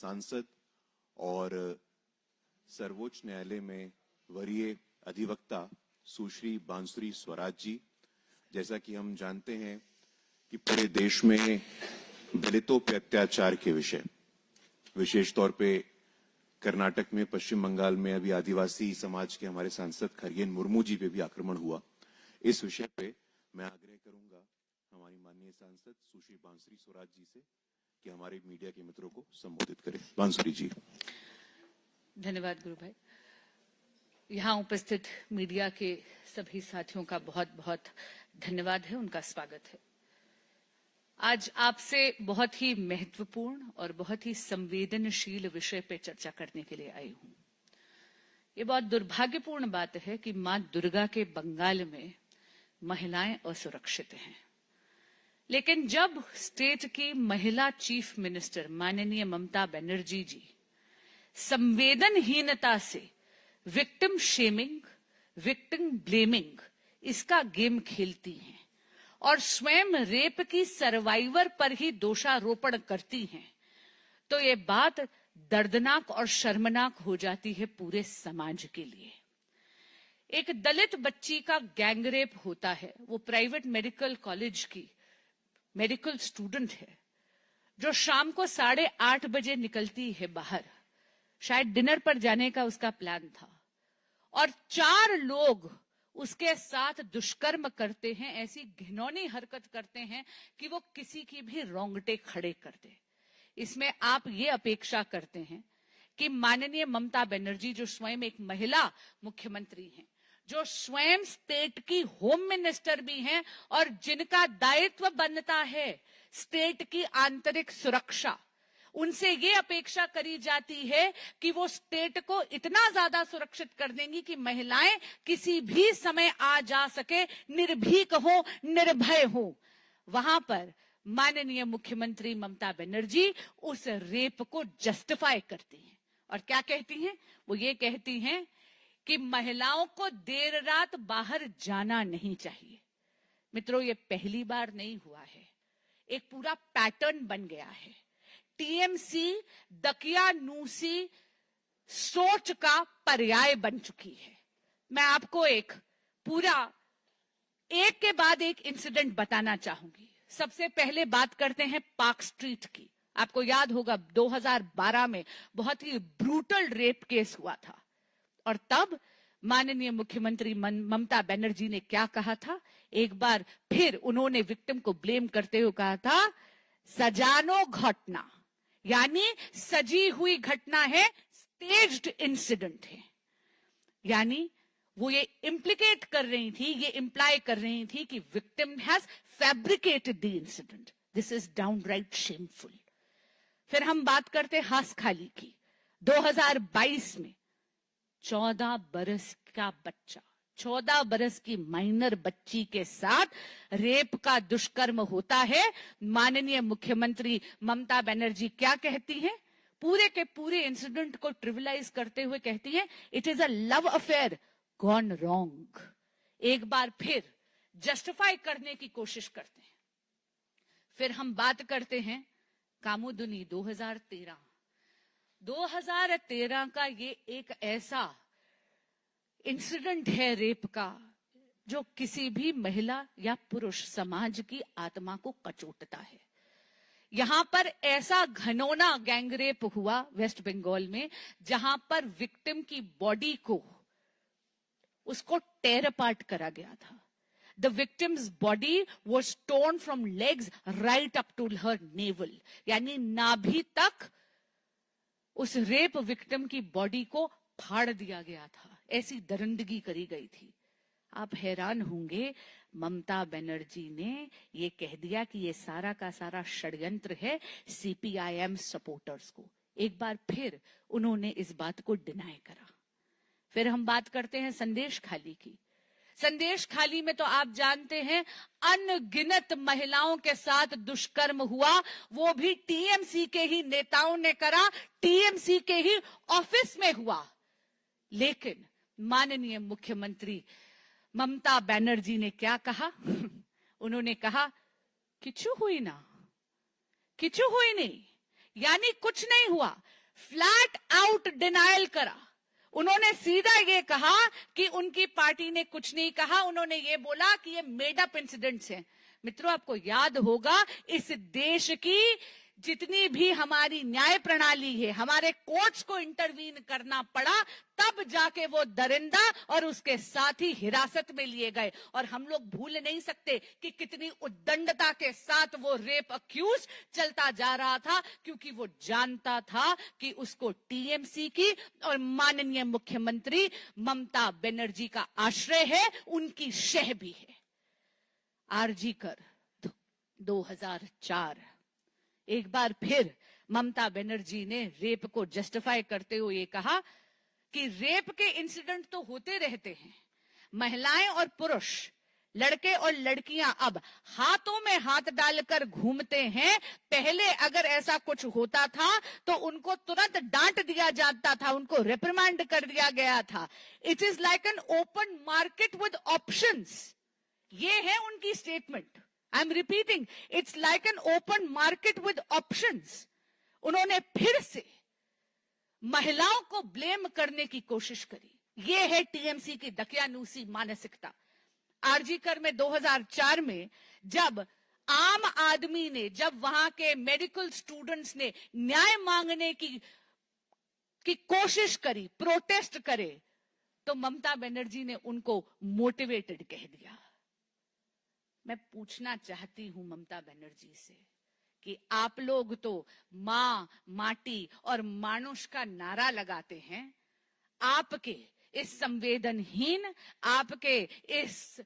सांसद और सर्वोच्च न्यायालय में वरीय अधिवक्ता सुश्री बांसुरी स्वराज जी। जैसा कि हम जानते हैं कि पूरे देश में दलितों पे अत्याचार के विषय, विशेष तौर पे कर्नाटक में, पश्चिम बंगाल में अभी आदिवासी समाज के हमारे सांसद खरगेन मुर्मू जी पे भी आक्रमण हुआ। इस विषय पे मैं आग्रह करूंगा हमारी माननीय सांसद सुश्री बांसुरी स्वराज जी से कि हमारे मीडिया के मित्रों को संबोधित करें। बांसुरी जी। धन्यवाद गुरु भाई। यहाँ उपस्थित मीडिया के सभी साथियों का बहुत बहुत धन्यवाद है, उनका स्वागत है। आज आपसे बहुत ही महत्वपूर्ण और बहुत ही संवेदनशील विषय पे चर्चा करने के लिए आई हूं। ये बहुत दुर्भाग्यपूर्ण बात है कि मां दुर्गा के बंगाल में महिलाएं असुरक्षित हैं, लेकिन जब स्टेट की महिला चीफ मिनिस्टर माननीय ममता बनर्जी जी संवेदनहीनता से विक्टिम शेमिंग, विक्टिम ब्लेमिंग इसका गेम खेलती हैं और स्वयं रेप की सर्वाइवर पर ही दोषारोपण करती हैं, तो ये बात दर्दनाक और शर्मनाक हो जाती है पूरे समाज के लिए। एक दलित बच्ची का गैंगरेप होता है, वो प्राइवेट मेडिकल कॉलेज की मेडिकल स्टूडेंट है, जो शाम को 8:30 बजे निकलती है बाहर, शायद डिनर पर जाने का उसका प्लान था, और 4 लोग उसके साथ दुष्कर्म करते हैं, ऐसी घिनौनी हरकत करते हैं कि वो किसी की भी रोंगटे खड़े कर दे। इसमें आप ये अपेक्षा करते हैं कि माननीय ममता बनर्जी, जो स्वयं एक महिला मुख्यमंत्री हैं, जो स्वयं स्टेट की होम मिनिस्टर भी हैं और जिनका दायित्व बनता है स्टेट की आंतरिक सुरक्षा, उनसे ये अपेक्षा करी जाती है कि वो स्टेट को इतना ज्यादा सुरक्षित कर देंगी कि महिलाएं किसी भी समय आ जा सके, निर्भीक हो, निर्भय हो। वहां पर माननीय मुख्यमंत्री ममता बनर्जी उस रेप को जस्टिफाई करती हैं और क्या कहती हैं? वो ये कहती हैं कि महिलाओं को देर रात बाहर जाना नहीं चाहिए। मित्रों, ये पहली बार नहीं हुआ है, एक पूरा पैटर्न बन गया है। टीएमसी दकियानूसी सोच का पर्याय बन चुकी है। मैं आपको एक पूरा एक के बाद एक इंसिडेंट बताना चाहूंगी। सबसे पहले बात करते हैं पार्क स्ट्रीट की। आपको याद होगा 2012 में बहुत ही ब्रूटल रेप केस हुआ था, और तब माननीय मुख्यमंत्री ममता बनर्जी ने क्या कहा था? एक बार फिर उन्होंने विक्टिम को ब्लेम करते हुए कहा था, सजानो घटना, यानी सजी हुई घटना है, स्टेज्ड इंसिडेंट है। यानी वो ये इंप्लीकेट कर रही थी, ये इंप्लाई कर रही थी कि victim has fabricated the incident. This is downright shameful. फिर हम बात करते हासखाली की। 2022 में 14 बरस का बच्चा, 14 बरस की माइनर बच्ची के साथ रेप का दुष्कर्म होता है। माननीय मुख्यमंत्री ममता बनर्जी क्या कहती हैं? पूरे के पूरे इंसिडेंट को ट्रिविलाइज करते हुए कहती हैं, it is a love affair gone wrong. एक बार फिर जस्टिफाई करने की कोशिश करते हैं। फिर हम बात करते हैं कामुदुनी 2013 का ये एक ऐसा इंसिडेंट है रेप का जो किसी भी महिला या पुरुष समाज की आत्मा को कचोटता है। यहां पर ऐसा घनौना गैंगरेप हुआ वेस्ट बंगाल में, जहां पर विक्टिम की बॉडी को उसको टेयर अपार्ट करा गया था। The victim's body was torn from legs right up to her navel, यानी नाभि तक उस रेप विक्टिम की बॉडी को फाड़ दिया गया था। ऐसी दरिंदगी करी गई थी। आप हैरान होंगे, ममता बनर्जी ने ये कह दिया कि ये सारा का सारा षड्यंत्र है सीपीआईएम सपोर्टर्स को। एक बार फिर उन्होंने इस बात को डिनाई करा। फिर हम बात करते हैं संदेश खाली की। संदेश खाली में तो आप जानते हैं अनगिनत महिलाओं के साथ दुष्कर्म हुआ, वो भी टीएमसी के ही नेताओं ने करा, टीएमसी के ही ऑफिस में हुआ। लेकिन माननीय मुख्यमंत्री ममता बनर्जी ने क्या कहा? उन्होंने कहा किचु हुई ना, किचु हुई नहीं, यानी कुछ नहीं हुआ। फ्लैट आउट डिनायल करा। उन्होंने सीधा ये कहा कि उनकी पार्टी ने कुछ नहीं कहा, उन्होंने ये बोला कि ये मेड अप इंसिडेंट्स हैं। मित्रों, आपको याद होगा इस देश की जितनी भी हमारी न्याय प्रणाली है, हमारे कोर्ट्स को इंटरवीन करना पड़ा, तब जाके वो दरिंदा और उसके साथी हिरासत में लिए गए। और हम लोग भूल नहीं सकते कि कितनी उद्दंडता के साथ वो रेप अक्यूज चलता जा रहा था, क्योंकि वो जानता था कि उसको टीएमसी की और माननीय मुख्यमंत्री ममता बनर्जी का आश्रय है, उनकी शह भी है। आरजी कर 2004, एक बार फिर ममता बनर्जी ने रेप को जस्टिफाई करते हुए कहा कि रेप के इंसिडेंट तो होते रहते हैं, महिलाएं और पुरुष, लड़के और लड़कियां अब हाथों में हाथ डालकर घूमते हैं। पहले अगर ऐसा कुछ होता था तो उनको तुरंत डांट दिया जाता था, उनको रिप्रिमांड कर दिया गया था। It is like an open market with options, ये है उनकी statement. I am repeating, it's like an open market with options. उन्होंने फिर से महिलाओं को ब्लेम करने की कोशिश करी। ये है टीएमसी की दकियानूसी मानसिकता। आरजी कर में 2004 में जब आम आदमी ने, जब वहां के मेडिकल स्टूडेंट्स ने न्याय मांगने की कोशिश करी, प्रोटेस्ट करे, तो ममता बनर्जी ने उनको मोटिवेटेड कह दिया। मैं पूछना चाहती हूं ममता बनर्जी से कि आप लोग तो मां, माटी और मानुष का नारा लगाते हैं। आपके इस संवेदनहीन, आपके इस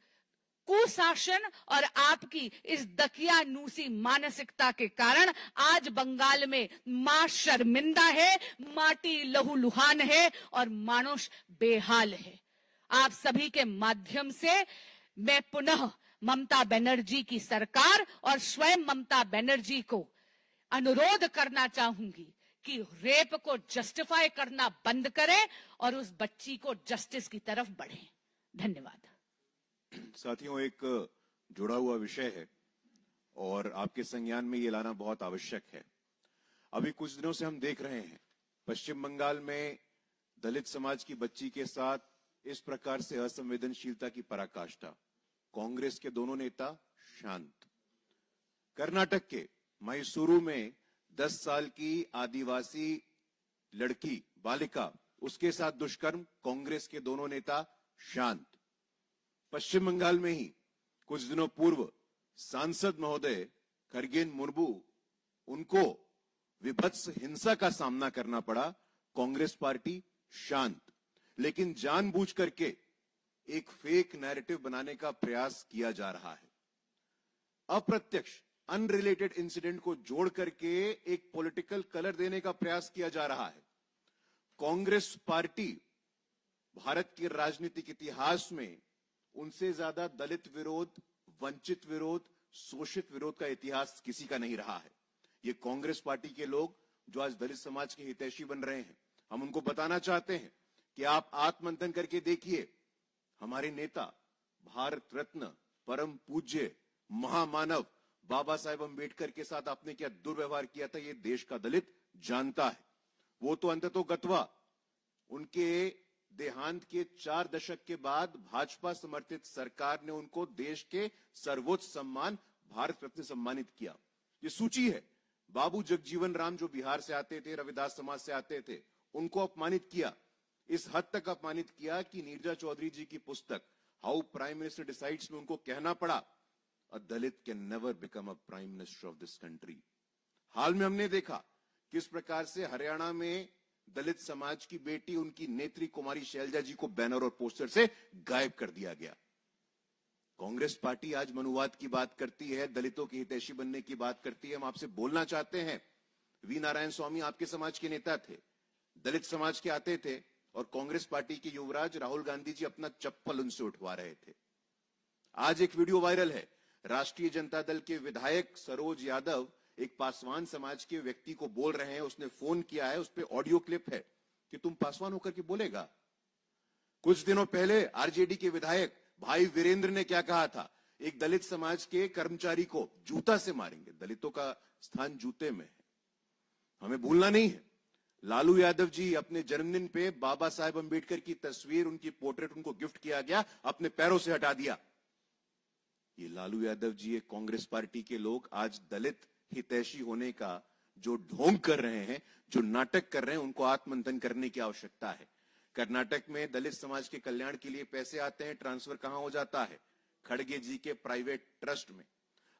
कुशासन और आपकी इस दकियानूसी मानसिकता के कारण आज बंगाल में मां शर्मिंदा है, माटी लहूलुहान है और मानुष बेहाल है। आप सभी के माध्यम से मैं पुनः ममता बनर्जी की सरकार और स्वयं ममता बनर्जी को अनुरोध करना चाहूंगी कि रेप को जस्टिफाई करना बंद करें और उस बच्ची को जस्टिस की तरफ बढ़ें। धन्यवाद। साथियों, एक जुड़ा हुआ विषय है और आपके संज्ञान में ये लाना बहुत आवश्यक है। अभी कुछ दिनों से हम देख रहे हैं पश्चिम बंगाल में दलित समाज की बच्ची के साथ इस प्रकार से असंवेदनशीलता की पराकाष्ठा। कांग्रेस के दोनों नेता शांत। कर्नाटक के मैसूरू में 10 साल की आदिवासी लड़की, बालिका, उसके साथ दुष्कर्म, कांग्रेस के दोनों नेता शांत। पश्चिम बंगाल में ही कुछ दिनों पूर्व सांसद महोदय खरगेन मुर्मू, उनको विभत्स हिंसा का सामना करना पड़ा, कांग्रेस पार्टी शांत। लेकिन जानबूझ करके एक फेक नैरेटिव बनाने का प्रयास किया जा रहा है। अप्रत्यक्ष, अनरिलेटेड इंसिडेंट को जोड़ करके एक पॉलिटिकल कलर देने का प्रयास किया जा रहा है। कांग्रेस पार्टी भारत के राजनीतिक इतिहास में उनसे ज्यादा दलित विरोध, वंचित विरोध, शोषित विरोध का इतिहास किसी का नहीं रहा है। ये कांग्रेस पार्टी के लोग जो आज दलित समाज के हितैषी बन रहे हैं, हम उनको बताना चाहते हैं कि आप आत्ममंथन करके देखिए, हमारे नेता, भारत रत्न, परम पूज्य महामानव बाबा साहेब अम्बेडकर के साथ आपने क्या दुर्व्यवहार किया था, ये देश का दलित जानता है। वो तो अंततोगत्वा उनके देहांत के 4 दशक के बाद भाजपा समर्थित सरकार ने उनको देश के सर्वोच्च सम्मान भारत रत्न सम्मानित किया। ये सूची है। बाबू जगजीवन राम जो बिहार से आते थे, रविदास समाज से आते थे, उनको अपमानित किया। इस हद तक अपमानित किया कि नीरजा चौधरी जी की पुस्तक हाउ प्राइम मिनिस्टर डिसाइड्स में उनको कहना पड़ा, a Dalit can never become a prime minister of this country. हाल में हमने देखा किस प्रकार से हरियाणा में दलित समाज की बेटी, उनकी नेत्री कुमारी शैलजा जी को बैनर और पोस्टर से गायब कर दिया गया। कांग्रेस पार्टी आज मनुवाद की बात करती है, दलितों की हितैषी बनने की बात करती है। हम आपसे बोलना चाहते हैं, वी नारायण स्वामी आपके समाज के नेता थे, दलित समाज के आते थे, और कांग्रेस पार्टी के युवराज राहुल गांधी जी अपना चप्पल उनसे उठवा रहे थे। आज एक वीडियो वायरल है, राष्ट्रीय जनता दल के विधायक सरोज यादव एक पासवान समाज के व्यक्ति को बोल रहे हैं, उसने फोन किया है, उस पर ऑडियो क्लिप है कि तुम पासवान होकर के बोलेगा। कुछ दिनों पहले आरजेडी के विधायक भाई वीरेंद्र ने क्या कहा था, एक दलित समाज के कर्मचारी को जूता से मारेंगे। दलितों का स्थान जूते में है, हमें भूलना नहीं है। लालू यादव जी अपने जन्मदिन पे बाबा साहेब अंबेडकर की तस्वीर, उनकी पोर्ट्रेट उनको गिफ्ट किया गया, अपने पैरों से हटा दिया। ये लालू यादव जी, ये कांग्रेस पार्टी के लोग आज दलित हितैषी होने का जो ढोंग कर रहे हैं, जो नाटक कर रहे हैं, उनको आत्ममंथन करने की आवश्यकता है। कर्नाटक में दलित समाज के कल्याण के लिए पैसे आते हैं, ट्रांसफर कहां हो जाता है? खड़गे जी के प्राइवेट ट्रस्ट में।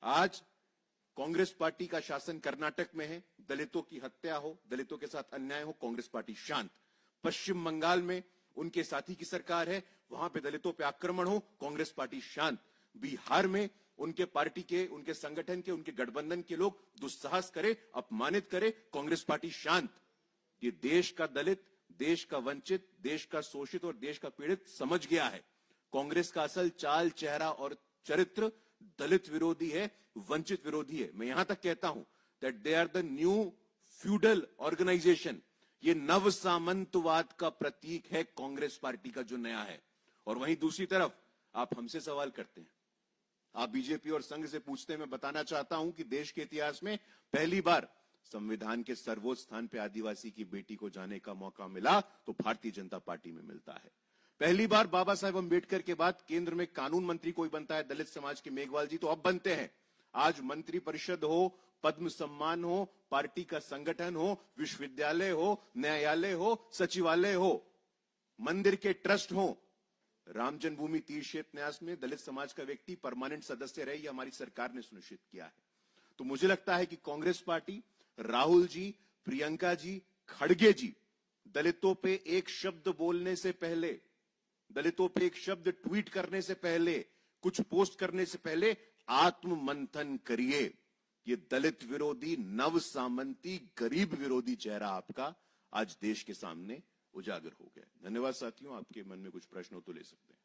आज कांग्रेस पार्टी का शासन कर्नाटक में है, दलितों की हत्या हो, दलितों के साथ अन्याय हो, कांग्रेस पार्टी शांत। पश्चिम बंगाल में उनके साथी की सरकार है, वहां पे दलितों पे आक्रमण हो, कांग्रेस पार्टी शांत। बिहार में उनके पार्टी के, उनके संगठन के, उनके गठबंधन के लोग दुस्साहस करे, अपमानित करे, कांग्रेस पार्टी शांत। ये देश का दलित, देश का वंचित, देश का शोषित और देश का पीड़ित समझ गया है। कांग्रेस का असल चाल, चेहरा और चरित्र दलित विरोधी है, वंचित विरोधी है। मैं यहां तक कहता हूं that they are the new feudal organisation. ये नव सामंतवाद का प्रतीक है कांग्रेस पार्टी का जो नया है। और वहीं दूसरी तरफ आप हमसे सवाल करते हैं, आप बीजेपी और संघ से पूछते हैं। मैं बताना चाहता हूं कि देश के इतिहास में पहली बार संविधान के सर्वोच्च स्थान पे आदिवासी की बेटी को जाने का मौका मिला तो भारतीय जनता पार्टी में मिलता है। पहली बार बाबा साहेब अंबेडकर के बाद केंद्र में कानून मंत्री कोई बनता है, दलित समाज के मेघवाल जी तो अब बनते हैं। आज मंत्री परिषद हो, पद्म सम्मान हो, पार्टी का संगठन हो, विश्वविद्यालय हो, न्यायालय हो, सचिवालय हो, मंदिर के ट्रस्ट हो, राम जन्मभूमि तीर्थ क्षेत्र न्यास में दलित समाज का व्यक्ति परमानेंट सदस्य रहे, यह हमारी सरकार ने सुनिश्चित किया है। तो मुझे लगता है कि कांग्रेस पार्टी, राहुल जी, प्रियंका जी, खड़गे जी दलितों पे एक शब्द बोलने से पहले, दलितों पे एक शब्द ट्वीट करने से पहले, कुछ पोस्ट करने से पहले आत्म मंथन करिए। ये दलित विरोधी, नव सामंती, गरीब विरोधी चेहरा आपका आज देश के सामने उजागर हो गया। धन्यवाद साथियों, आपके मन में कुछ प्रश्न हो तो ले सकते हैं।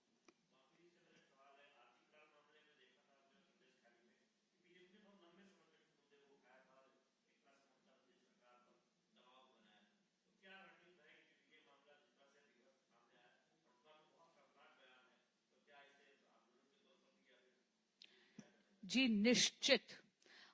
जी निश्चित,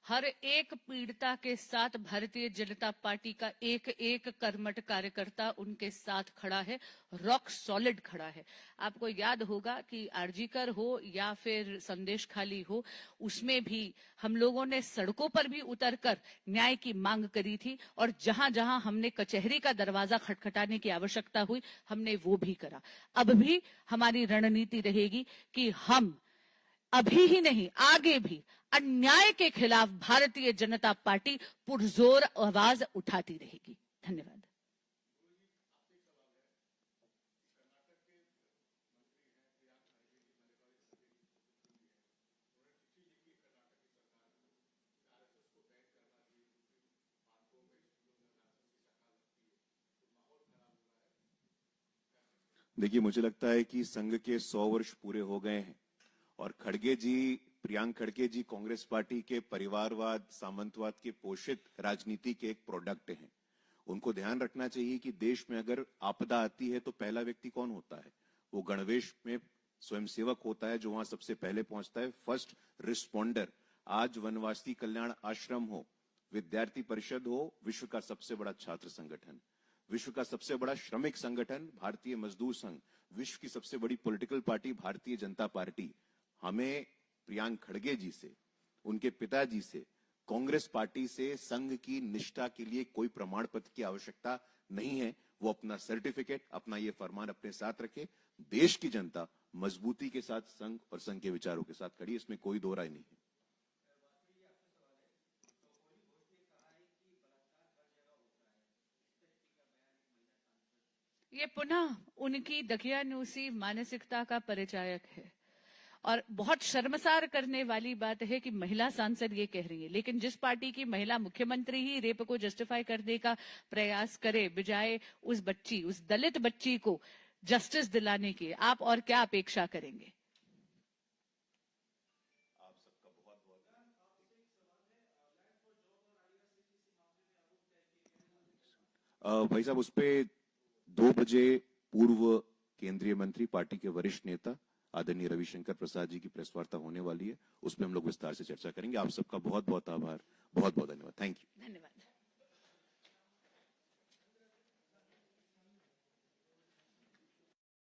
हर एक पीड़िता के साथ भारतीय जनता पार्टी का एक एक कर्मठ कार्यकर्ता उनके साथ खड़ा है, रॉक सॉलिड खड़ा है। आपको याद होगा कि आरजीकर हो या फिर संदेश खाली हो, उसमें भी हम लोगों ने सड़कों पर भी उतरकर न्याय की मांग करी थी और जहां जहां हमने कचहरी का दरवाजा खटखटाने की आवश्यकता हुई, हमने वो भी करा। अब भी हमारी रणनीति रहेगी कि हम अभी ही नहीं, आगे भी अन्याय के खिलाफ भारतीय जनता पार्टी पुरजोर आवाज उठाती रहेगी। धन्यवाद। देखिए, मुझे लगता है कि संघ के 100 वर्ष पूरे हो गए हैं और खड़गे जी, प्रियांक खड़गे जी कांग्रेस पार्टी के परिवारवाद, सामंतवाद के पोषित राजनीति के एक प्रोडक्ट हैं। उनको ध्यान रखना चाहिए कि देश में अगर आपदा आती है तो पहला व्यक्ति कौन होता है? वो गणवेश में स्वयंसेवक होता है जो वहां सबसे पहले पहुंचता है, फर्स्ट रिस्पॉन्डर। आज वनवासी कल्याण आश्रम हो, विद्यार्थी परिषद हो, विश्व का सबसे बड़ा छात्र संगठन, विश्व का सबसे बड़ा श्रमिक संगठन भारतीय मजदूर संघ, विश्व की सबसे बड़ी political party Bharatiya Janata party, हमें प्रियांक खड़गे जी से, उनके पिताजी से, कांग्रेस पार्टी से संघ की निष्ठा के लिए कोई प्रमाण पत्र की आवश्यकता नहीं है। वो अपना सर्टिफिकेट, अपना ये फरमान अपने साथ रखे। देश की जनता मजबूती के साथ संघ और संघ के विचारों के साथ खड़ी, इसमें कोई दो राय नहीं है। ये पुनः उनकी दकियानूसी मानसिकता का परिचायक है और बहुत शर्मसार करने वाली बात है कि महिला सांसद ये कह रही है, लेकिन जिस पार्टी की महिला मुख्यमंत्री ही रेप को जस्टिफाई करने का प्रयास करे बजाय उस बच्ची, उस दलित बच्ची को जस्टिस दिलाने की, आप और क्या अपेक्षा करेंगे? आप सबका बहुत बहुत भाई साहब, उस पे 2 बजे पूर्व केंद्रीय मंत्री, पार्टी के वरिष्ठ नेता आदरणीय रविशंकर प्रसाद जी की प्रेस वार्ता होने वाली है, उसमें हम लोग विस्तार से चर्चा करेंगे। आप सबका बहुत बहुत आभार, बहुत बहुत धन्यवाद। Thank you. धन्यवाद।